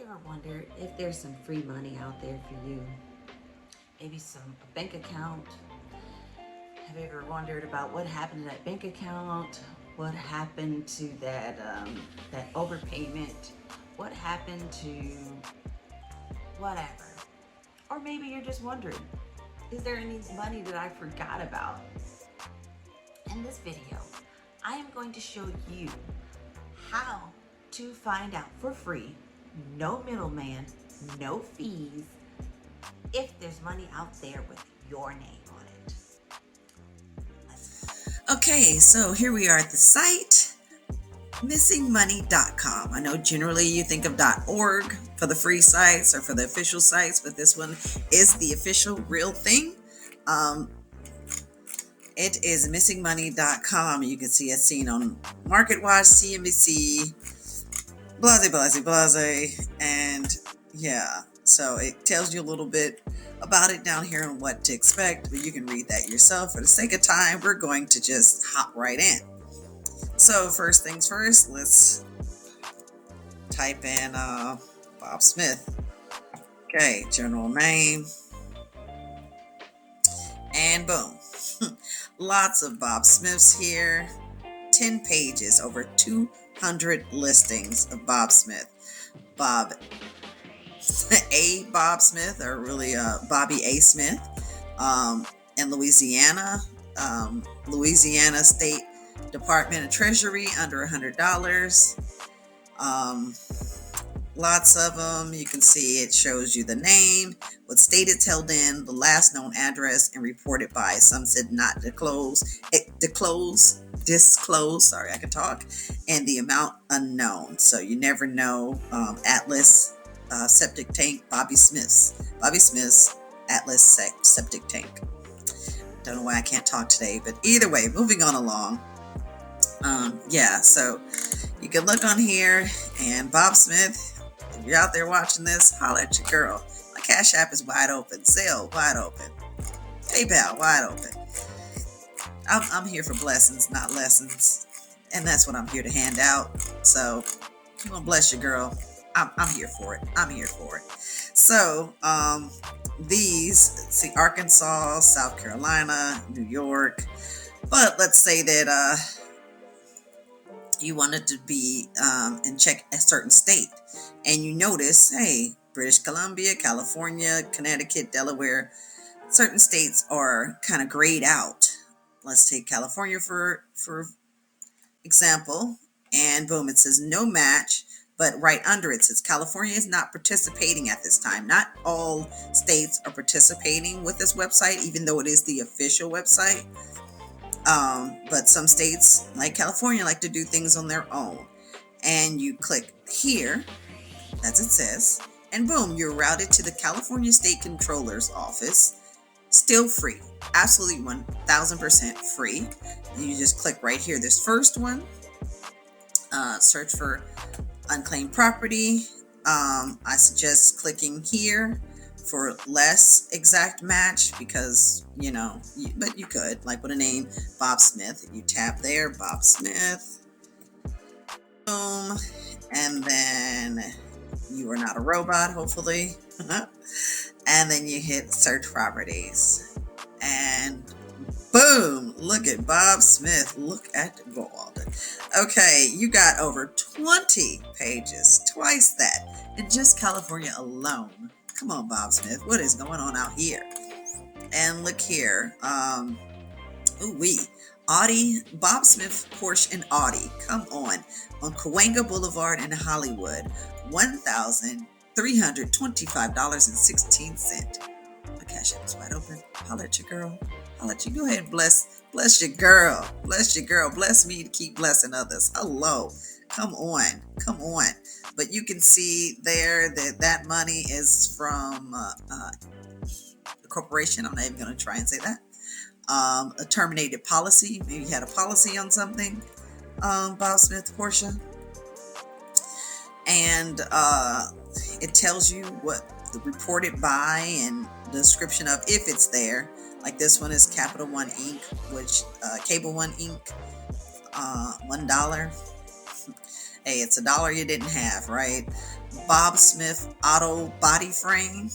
ever wonder if there's some free money out there for you? Maybe a bank account. Have you ever wondered about what happened to that bank account? What happened to that overpayment? What happened to whatever? Or maybe you're just wondering, is there any money that I forgot about? In this video, I am going to show you how to find out for free, no middleman, no fees, if there's money out there with your name on it. Okay, so here we are at the site, missingmoney.com. I know generally you think of .org for the free sites or for the official sites, but this one is the official real thing. It is missingmoney.com. You can see it's seen on MarketWatch, CNBC, blase, and yeah. So it tells you a little bit about it down here and what to expect, but you can read that yourself. For the sake of time, we're going to just hop right in. So first things first, let's type in Bob Smith. Okay, general name, and boom. Lots of Bob Smiths here. 10 pages, over 200 listings of Bob Smith. Bob Smith, or really Bobby A. Smith, in Louisiana. Louisiana State Department of Treasury, under $100. Lots of them. You can see it shows you the name, what state it's held in, the last known address, and reported by. Some said not disclose, sorry, I can talk, and the amount unknown. So you never know. Atlas septic tank, Bobby Smith's Atlas septic tank. Don't know why I can't talk today, but either way, moving on along. So you can look on here, and Bob Smith, if you're out there watching this, holler at your girl. My Cash App is wide open, Zelle wide open, PayPal wide open. I'm here for blessings, not lessons, and that's what I'm here to hand out. So if you want to bless your girl, I'm here for it. So let's see, Arkansas, South Carolina, New York. But let's say that you wanted to be and check a certain state, and you notice, hey, British Columbia, California, Connecticut, Delaware, certain states are kind of grayed out. Let's take California for example, and boom, it says no match, but right under it says California is not participating at this time. Not all states are participating with this website, even though it is the official website. But some states, like California, like to do things on their own. And you click here, as it says, and boom, you're routed to the California State Controller's Office. Still free, absolutely 1000% free. And you just click right here, this first one, search for unclaimed property. I suggest clicking here for less exact match, because but you could, like with a name Bob Smith, you tap there, Bob Smith, boom, and then you are not a robot, hopefully. And then you hit search properties, and boom, look at Bob Smith, look at God. Okay, you got over 20 pages, twice that, in just California alone. Come on, Bob Smith, what is going on out here? And look here, Audi, Bob Smith, Porsche, and Audi, come on Cahuenga Boulevard in Hollywood, $1,325.16. My Cash App is wide open. Holler at your girl. Go ahead and bless your girl. Bless me to keep blessing others. Hello. Come on. But you can see there that money is from the corporation. I'm not even going to try and say that. A terminated policy. Maybe you had a policy on something. Bob Smith, Porsche. And it tells you what the reported by and the description of, if it's there. Like this one is Capital One Inc., which Cable One Inc., $1. Hey, it's $1 you didn't have, right? Bob Smith Auto Body Frame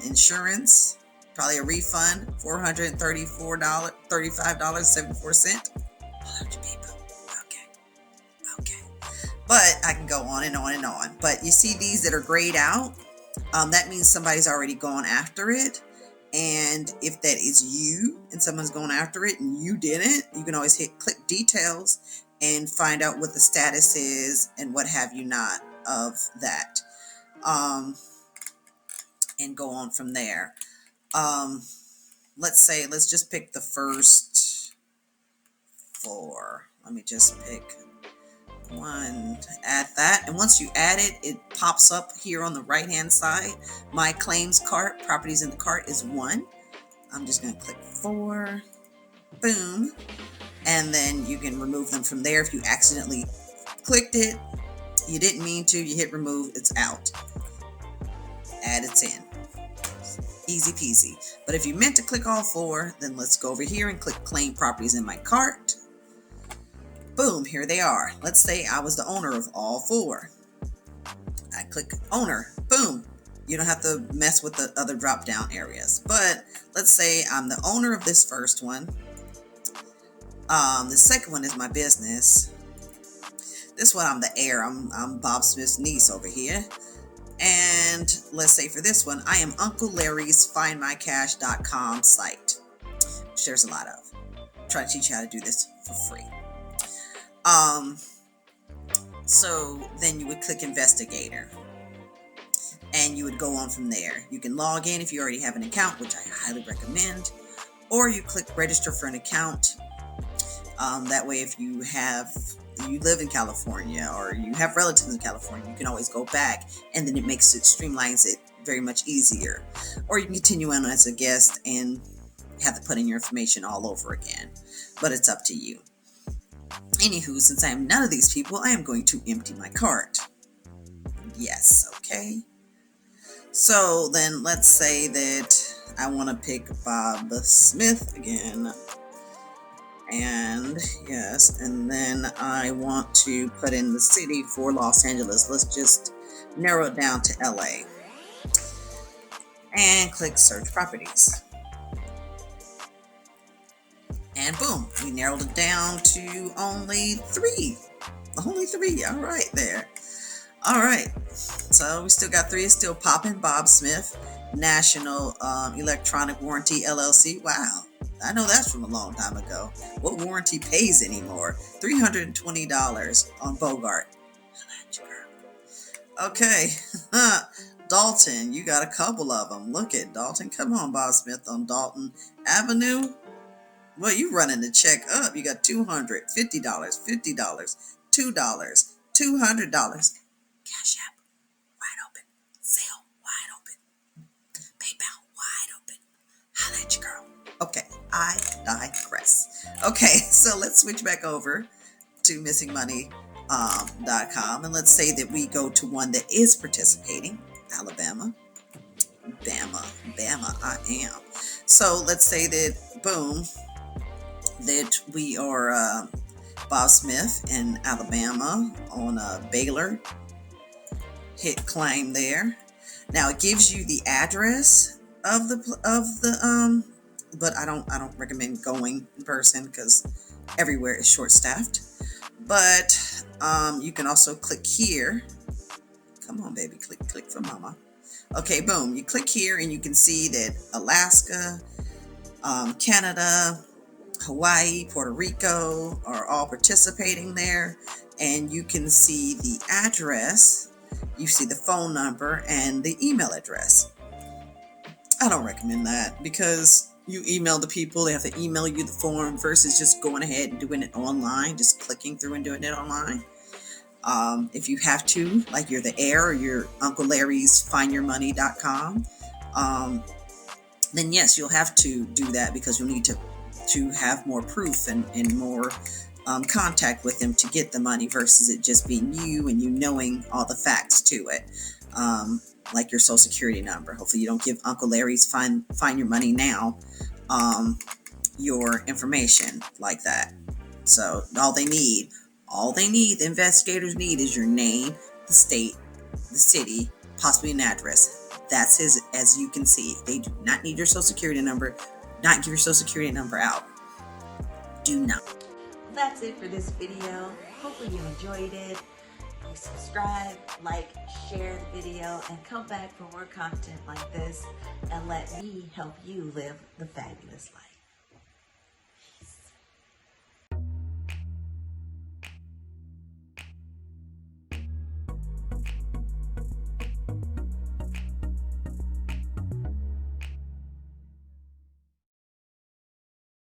Insurance, probably a refund, $434, $35.74. People. Okay, okay. But I can go on and on and on. But you see these that are grayed out, that means somebody's already gone after it. And if that is you and someone's going after it and you didn't, you can always click details and find out what the status is and what have you not of that. And go on from there. Let's just pick the first 4. Let me just pick one, add that, and once you add it, it pops up here on the right hand side. My claims cart, properties in the cart, is 1. I'm just going to click 4, boom, and then you can remove them from there. If you accidentally clicked it, you didn't mean to, you hit remove, it's out, add it's in, easy peasy. But if you meant to click all 4, then let's go over here and click claim properties in my cart. Boom, here they are. Let's say I was the owner of all 4. I click owner, boom. You don't have to mess with the other drop down areas. But let's say I'm the owner of this first one. The second one is my business. This one I'm the heir. I'm Bob Smith's niece over here. And let's say for this one, I am Uncle Larry's findmycash.com site, which there's a lot of. I'm trying to teach you how to do this for free. So then you would click investigator and you would go on from there. You can log in if you already have an account, which I highly recommend, or you click register for an account. That way, if you live in California or you have relatives in California, you can always go back, and then it streamlines it very much easier. Or you can continue on as a guest and have to put in your information all over again, but it's up to you. Anywho, since I am none of these people, I am going to empty my cart. Yes, okay. So then let's say that I want to pick Bob Smith again. And yes, and then I want to put in the city for Los Angeles. Let's just narrow it down to LA. And click search properties. And boom, we narrowed it down to only 3. Only 3. All right there. All right. So we still got 3. It's still popping. Bob Smith, National Electronic Warranty LLC. Wow. I know that's from a long time ago. What warranty pays anymore? $320 on Bogart. Okay. Dalton, you got a couple of them. Look at Dalton. Come on, Bob Smith on Dalton Avenue. Well, you running the check up. You got $250, $50, $2, $200. Cash App, wide open. Zelle, wide open. PayPal, wide open. Holla at your girl. Okay, I digress. Okay, so let's switch back over to missingmoney.com, and let's say that we go to one that is participating, Alabama. Bama, I am. So let's say that, boom, that we are Bob Smith in Alabama on Baylor. Hit claim there. Now it gives you the address of the but I don't recommend going in person because everywhere is short staffed. But you can also click here. Come on, baby, click for mama. Okay, boom. You click here and you can see that Alaska, Canada, Hawaii, Puerto Rico are all participating there. And you can see the address, you see the phone number, and the email address. I don't recommend that because you email the people, they have to email you the form versus just going ahead and doing it online, just clicking through and doing it online. If you have to, like you're the heir or you're Uncle Larry's findyourmoney.com, then yes, you'll have to do that because you'll need to have more proof and more contact with them to get the money versus it just being you and you knowing all the facts to it. Like your social security number. Hopefully you don't give Uncle Larry's Find Your Money Now your information like that. So all they need All they need, the investigators need, is your name, the state, the city, possibly an address. That's his, as you can see. They do not need your social security number. Not give your social security number out. Do not. That's it for this video. Hopefully you enjoyed it. Please subscribe, like, share the video, and come back for more content like this, and let me help you live the fabulous life.